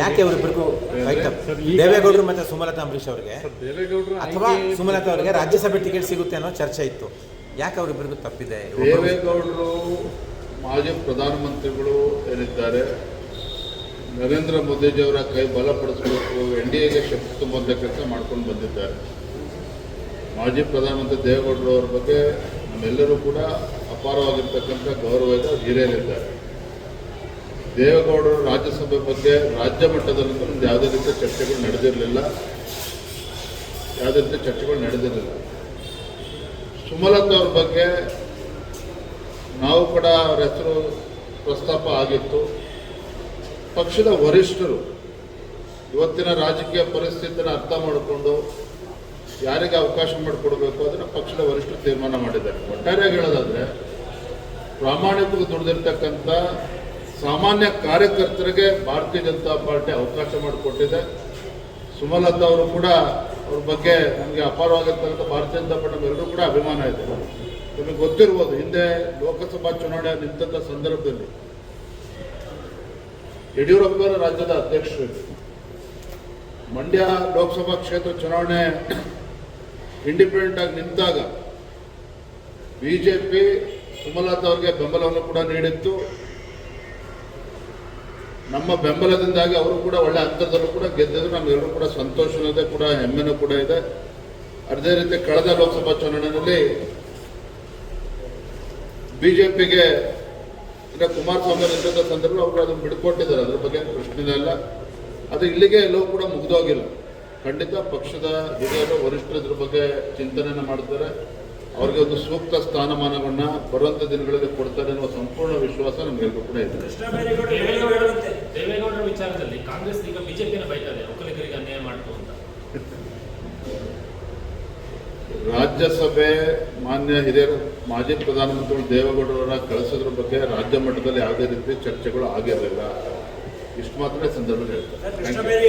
ಯಾಕೆ ಅವರಿಬ್ಬರಿಗೂ ಫೈಟ್ ದೇವೇಗೌಡರು ಮತ್ತು ಸುಮಲತಾ ಅಂಬರೀಶ್ ಅವರಿಗೆ ಅಥವಾ ಸುಮಲತಾ ಅವರಿಗೆ ರಾಜ್ಯಸಭೆ ಟಿಕೆಟ್ ಸಿಗುತ್ತೆ ಅನ್ನೋ ಚರ್ಚೆ ಇತ್ತು. ಯಾಕೆ ಅವರಿಬ್ಬರಿಗೂ ತಪ್ಪಿದೆ? ದೇವೇಗೌಡರು ಮಾಜಿ ಪ್ರಧಾನಮಂತ್ರಿಗಳು ಏನಿದ್ದಾರೆ, ನರೇಂದ್ರ ಮೋದಿಜಿಯವರ ಕೈ ಬಲಪಡಿಸಬೇಕು, NDAಗೆ ಶಕ್ತಿ ತುಂಬುವಂಥ ಕೆಲಸ ಮಾಡ್ಕೊಂಡು ಬಂದಿದ್ದಾರೆ. ಮಾಜಿ ಪ್ರಧಾನಮಂತ್ರಿ ದೇವೇಗೌಡರು ಅವರ ಬಗ್ಗೆ ನಮ್ಮೆಲ್ಲರೂ ಕೂಡ ಅಪಾರವಾಗಿರ್ತಕ್ಕಂಥ ಗೌರವ ಇದೆ, ಹಿರಿಯರಿದ್ದಾರೆ. ದೇವೇಗೌಡರು ರಾಜ್ಯಸಭೆ ಬಗ್ಗೆ ರಾಜ್ಯ ಮಟ್ಟದಲ್ಲಂತೂ ನಮ್ದು ಯಾವುದೇ ರೀತಿಯ ಚರ್ಚೆಗಳು ನಡೆದಿರಲಿಲ್ಲ. ಸುಮಲತಾ ಅವ್ರ ಬಗ್ಗೆ ನಾವು ಕೂಡ ಅವರ ಹೆಸರು ಪ್ರಸ್ತಾಪ ಆಗಿತ್ತು. ಪಕ್ಷದ ವರಿಷ್ಠರು ಇವತ್ತಿನ ರಾಜಕೀಯ ಪರಿಸ್ಥಿತಿನ ಅರ್ಥ ಮಾಡಿಕೊಂಡು ಯಾರಿಗೆ ಅವಕಾಶ ಮಾಡಿಕೊಡ್ಬೇಕು ಅದನ್ನು ಪಕ್ಷದ ವರಿಷ್ಠರು ತೀರ್ಮಾನ ಮಾಡಿದ್ದಾರೆ. ಒಟ್ಟಾರೆಯಾಗಿ ಹೇಳೋದಾದರೆ, ಪ್ರಾಮಾಣಿಕವಾಗಿ ದುಡಿದಿರ್ತಕ್ಕಂಥ ಸಾಮಾನ್ಯ ಕಾರ್ಯಕರ್ತರಿಗೆ ಭಾರತೀಯ ಜನತಾ ಪಾರ್ಟಿ ಅವಕಾಶ ಮಾಡಿಕೊಟ್ಟಿದೆ. ಸುಮಲತಾ ಅವರು ಕೂಡ ಅವ್ರ ಬಗ್ಗೆ ನಮಗೆ ಅಪಾರವಾಗಿರ್ತಕ್ಕಂಥ ಭಾರತೀಯ ಜನತಾ ಪಾರ್ಟಿ ನಮ್ಮೆಲ್ಲರೂ ಕೂಡ ಅಭಿಮಾನ ಇದೆ. ನಿಮಗೆ ಗೊತ್ತಿರ್ಬೋದು, ಹಿಂದೆ ಲೋಕಸಭಾ ಚುನಾವಣೆ ನಿಂತ ಸಂದರ್ಭದಲ್ಲಿ ಯಡಿಯೂರಪ್ಪರ ರಾಜ್ಯದ ಅಧ್ಯಕ್ಷರು, ಮಂಡ್ಯ ಲೋಕಸಭಾ ಕ್ಷೇತ್ರ ಚುನಾವಣೆ ಇಂಡಿಪೆಂಡೆಂಟ್ ಆಗಿ ನಿಂತಾಗ ಬಿಜೆಪಿ ಸುಮಲತಾ ಅವರಿಗೆ ಬೆಂಬಲವನ್ನು ಕೂಡ ನೀಡಿತ್ತು. ನಮ್ಮ ಬೆಂಬಲದಿಂದಾಗಿ ಅವರು ಕೂಡ ಒಳ್ಳೆ ಅಂತರದಲ್ಲೂ ಕೂಡ ಗೆದ್ದಿದ್ರು. ನಮಗೆಲ್ಲರೂ ಕೂಡ ಸಂತೋಷನೂ ಕೂಡ ಹೆಮ್ಮೆನೂ ಕೂಡ ಇದೆ. ಅದೇ ರೀತಿ ಕಳೆದ ಲೋಕಸಭಾ ಚುನಾವಣೆಯಲ್ಲಿ ಬಿಜೆಪಿಗೆ ಕುಮಾರಸ್ವಾಮಿ ನಿಂತ ಸಂದರ್ಭ ಅವರು ಅದನ್ನು ಬಿಡ್ಕೊಟ್ಟಿದ್ದಾರೆ. ಅದ್ರ ಬಗ್ಗೆ ಪ್ರಶ್ನೆ ಇಲ್ಲ. ಅದು ಇಲ್ಲಿಗೆ ಎಲ್ಲವೂ ಕೂಡ ಮುಗಿದೋಗಿಲ್ಲ. ಖಂಡಿತ ಪಕ್ಷದ ಹಿರಿಯರು ವರಿಷ್ಠರು ಇದ್ರ ಬಗ್ಗೆ ಚಿಂತನೆಯನ್ನು ಮಾಡ್ತಾರೆ. ಅವ್ರಿಗೆ ಒಂದು ಸೂಕ್ತ ಸ್ಥಾನಮಾನವನ್ನ ಬರುವಂತ ದಿನಗಳಲ್ಲಿ ಕೊಡ್ತಾರೆ ಅನ್ನುವ ಸಂಪೂರ್ಣ ವಿಶ್ವಾಸ ನಮಗೆಲ್ಲರೂ ಕೂಡ ಇದೆ. ದೇವೇಗೌಡರ ವಿಚಾರದಲ್ಲಿ ಕಾಂಗ್ರೆಸ್ ಈಗ ಬಿಜೆಪಿಯನ್ನು ಬೈತಾರೆ, ಒಕ್ಕಲಿಗರಿಗೆ ಅನ್ಯಾಯ ಮಾಡ್ತು ಅಂತ. ರಾಜ್ಯಸಭೆ ಮಾನ್ಯ ಹಿರಿಯರು ಮಾಜಿ ಪ್ರಧಾನಮಂತ್ರಿಗಳು ದೇವೇಗೌಡರವರ ಕಳಿಸೋದ್ರ ಬಗ್ಗೆ ರಾಜ್ಯ ಮಟ್ಟದಲ್ಲಿ ಯಾವುದೇ ರೀತಿ ಚರ್ಚೆಗಳು ಆಗಿರಲಿಲ್ಲ. ಇಷ್ಟು ಮಾತ್ರ ಸಂದರ್ಭದಲ್ಲಿ ಹೇಳ್ತಾರೆ.